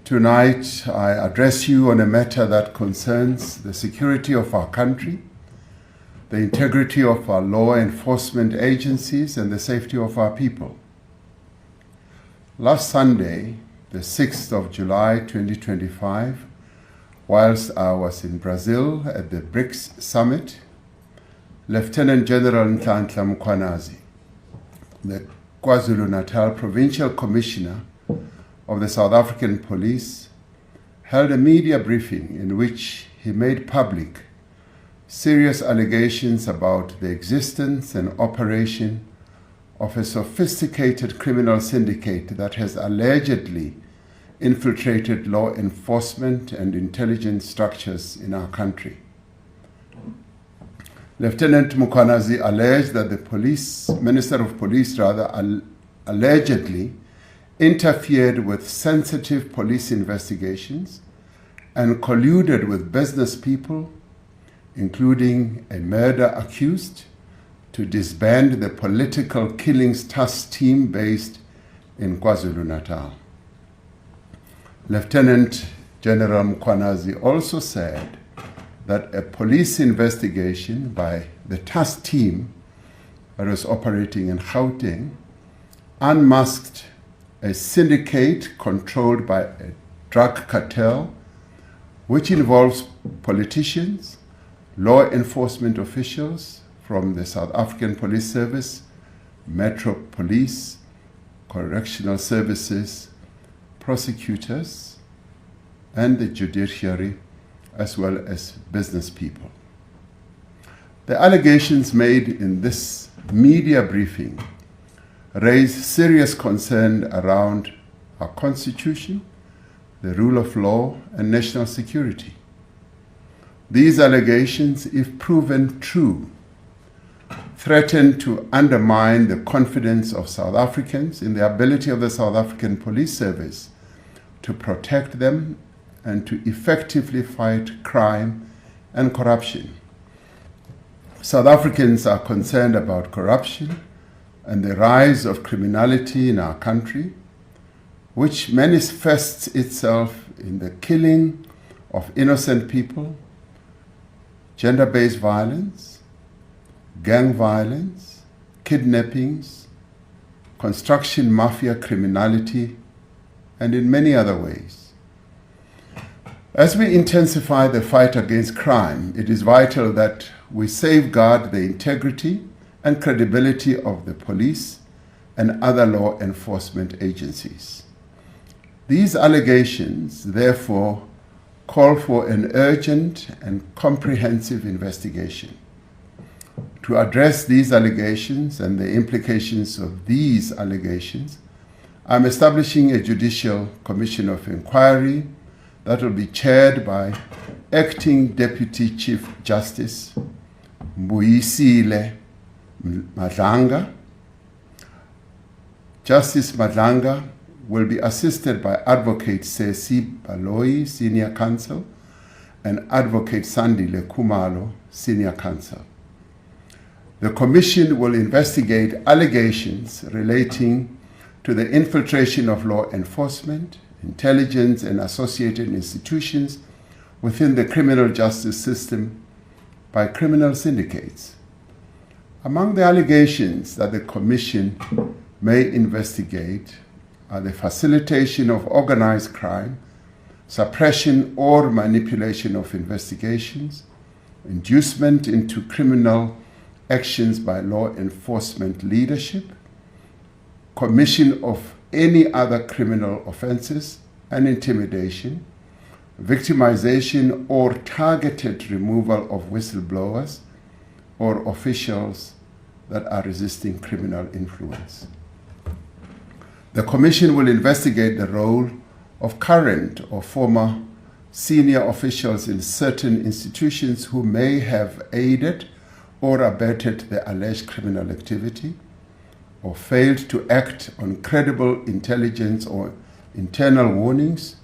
Tonight, I address you on a matter that concerns the security of our country, the integrity of our law enforcement agencies, and the safety of our people. Last Sunday, the 6th of July 2025, whilst I was in Brazil at the BRICS Summit, Lieutenant General Nhlanhla Mkhwanazi, the KwaZulu-Natal Provincial Commissioner of the South African Police, held a media briefing in which he made public serious allegations about the existence and operation of a sophisticated criminal syndicate that has allegedly infiltrated law enforcement and intelligence structures in our country. Lieutenant Mkhwanazi alleged that the Minister of Police allegedly interfered with sensitive police investigations and colluded with business people, including a murder accused, to disband the political killings task team based in KwaZulu-Natal. Lieutenant General Mkhwanazi also said that a police investigation by the task team that was operating in Gauteng unmasked a syndicate controlled by a drug cartel, which involves politicians, law enforcement officials from the South African Police Service, Metro Police, Correctional Services, prosecutors, and the judiciary, as well as business people. The allegations made in this media briefing raise serious concern around our Constitution, the rule of law, and national security. These allegations, if proven true, threaten to undermine the confidence of South Africans in the ability of the South African Police Service to protect them and to effectively fight crime and corruption. South Africans are concerned about corruption and the rise of criminality in our country, which manifests itself in the killing of innocent people, gender-based violence, gang violence, kidnappings, construction mafia criminality, and in many other ways. As we intensify the fight against crime, it is vital that we safeguard the integrity and credibility of the police and other law enforcement agencies. These allegations, therefore, call for an urgent and comprehensive investigation. To address these allegations and the implications of these allegations, I'm establishing a Judicial Commission of Inquiry that will be chaired by Acting Deputy Chief Justice Mbuyisile Madlanga. Justice Madlanga will be assisted by Advocate Sesi Baloyi, Senior Counsel, and Advocate Sandile Khumalo, Senior Counsel. The Commission will investigate allegations relating to the infiltration of law enforcement, intelligence, and associated institutions within the criminal justice system by criminal syndicates. Among the allegations that the Commission may investigate are the facilitation of organized crime, suppression or manipulation of investigations, inducement into criminal actions by law enforcement leadership, commission of any other criminal offenses, and intimidation, victimization or targeted removal of whistleblowers or officials that are resisting criminal influence. The Commission will investigate the role of current or former senior officials in certain institutions who may have aided or abetted the alleged criminal activity, or failed to act on credible intelligence or internal warnings,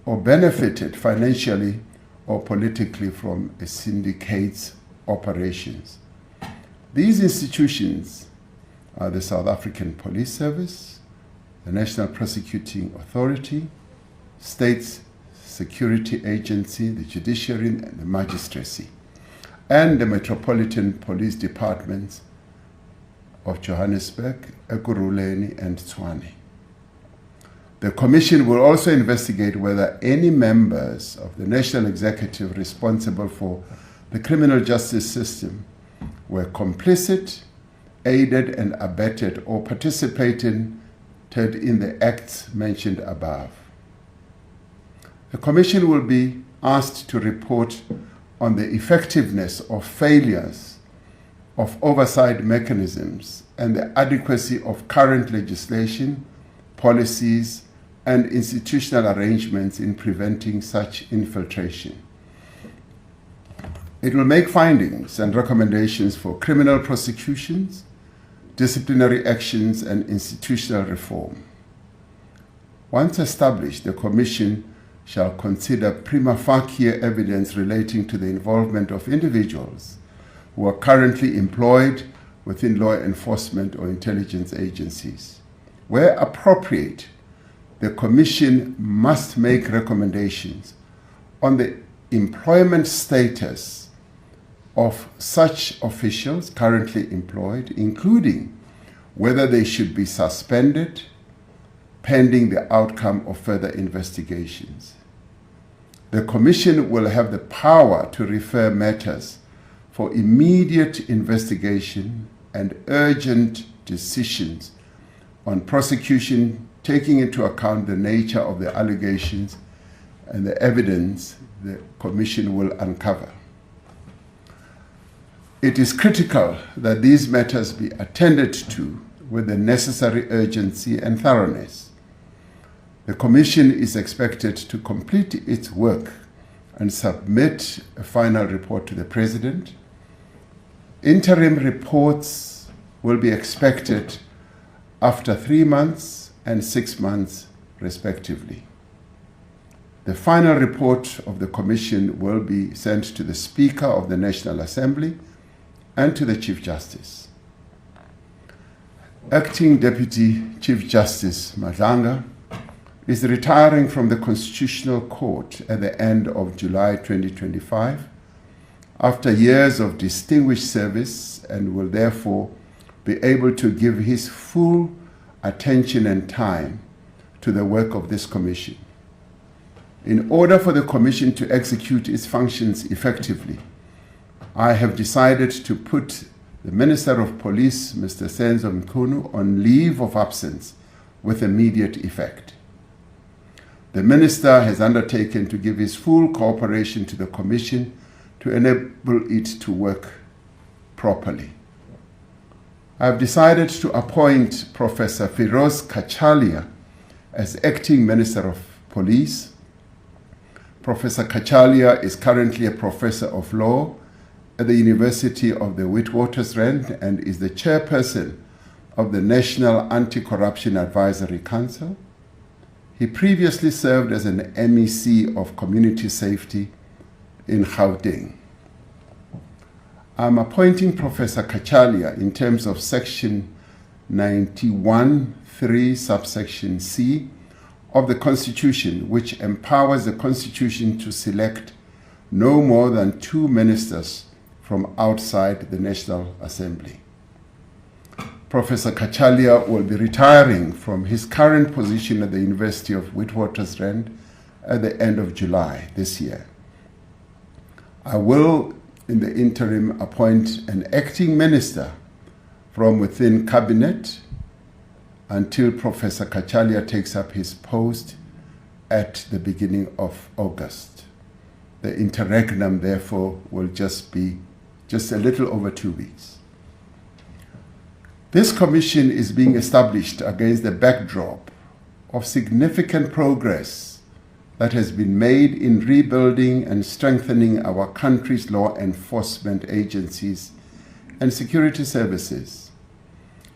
or benefited financially or politically from a syndicate's operations. These institutions are the South African Police Service, the National Prosecuting Authority, State Security Agency, the Judiciary and the Magistracy, and the Metropolitan Police Departments of Johannesburg, Ekurhuleni, and Tshwane. The Commission will also investigate whether any members of the National Executive responsible for the criminal justice system were complicit, aided and abetted, or participated in the acts mentioned above. The Commission will be asked to report on the effectiveness of failures of oversight mechanisms and the adequacy of current legislation, policies, and institutional arrangements in preventing such infiltration. It will make findings and recommendations for criminal prosecutions, disciplinary actions, and institutional reform. Once established, the Commission shall consider prima facie evidence relating to the involvement of individuals who are currently employed within law enforcement or intelligence agencies. Where appropriate, the Commission must make recommendations on the employment status of such officials currently employed, including whether they should be suspended pending the outcome of further investigations. The Commission will have the power to refer matters for immediate investigation and urgent decisions on prosecution, taking into account the nature of the allegations and the evidence the Commission will uncover. It is critical that these matters be attended to with the necessary urgency and thoroughness. The Commission is expected to complete its work and submit a final report to the President. Interim reports will be expected after 3 months and 6 months, respectively. The final report of the Commission will be sent to the Speaker of the National Assembly and to the Chief Justice. Acting Deputy Chief Justice Madlanga is retiring from the Constitutional Court at the end of July 2025 after years of distinguished service, and will therefore be able to give his full attention and time to the work of this Commission. In order for the Commission to execute its functions effectively, I have decided to put the Minister of Police, Mr. Senzo Mchunu, on leave of absence with immediate effect. The Minister has undertaken to give his full cooperation to the Commission to enable it to work properly. I have decided to appoint Professor Firoz Kachalia as Acting Minister of Police. Professor Kachalia is currently a Professor of Law at the University of the Witwatersrand and is the Chairperson of the National Anti-Corruption Advisory Council. He previously served as an MEC of Community Safety in Gauteng. I'm appointing Professor Kachalia in terms of Section 91(3) subsection C of the Constitution, which empowers the Constitution to select no more than 2 ministers from outside the National Assembly. Professor Kachalia will be retiring from his current position at the University of Witwatersrand at the end of July this year. I will, in the interim, appoint an acting minister from within Cabinet until Professor Kachalia takes up his post at the beginning of August. The interregnum, therefore, will be just a little over 2 weeks. This Commission is being established against the backdrop of significant progress that has been made in rebuilding and strengthening our country's law enforcement agencies and security services.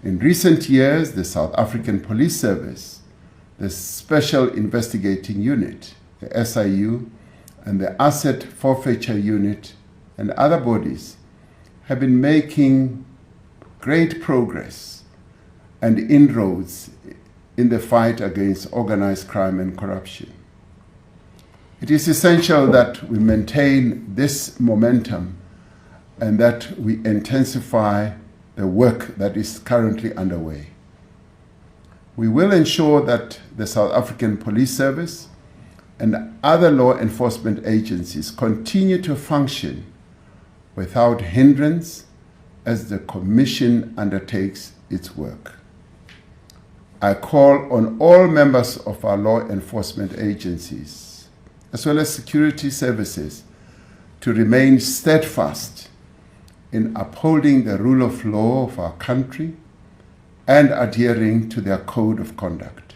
In recent years, the South African Police Service, the Special Investigating Unit, the SIU, and the Asset Forfeiture Unit and other bodies have been making great progress and inroads in the fight against organized crime and corruption. It is essential that we maintain this momentum and that we intensify the work that is currently underway. We will ensure that the South African Police Service and other law enforcement agencies continue to function without hindrance as the Commission undertakes its work. I call on all members of our law enforcement agencies, as well as security services, to remain steadfast in upholding the rule of law of our country and adhering to their code of conduct.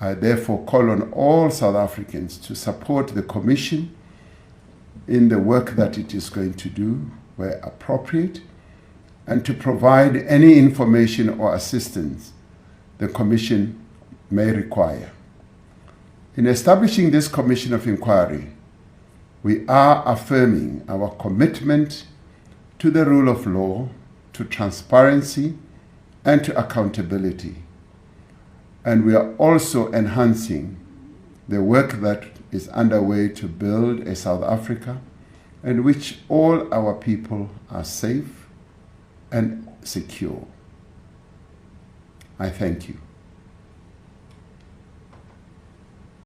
I therefore call on all South Africans to support the Commission in the work that it is going to do where appropriate, and to provide any information or assistance the Commission may require. In establishing this Commission of Inquiry, we are affirming our commitment to the rule of law, to transparency, and to accountability. And we are also enhancing the work that is underway to build a South Africa in which all our people are safe and secure. I thank you.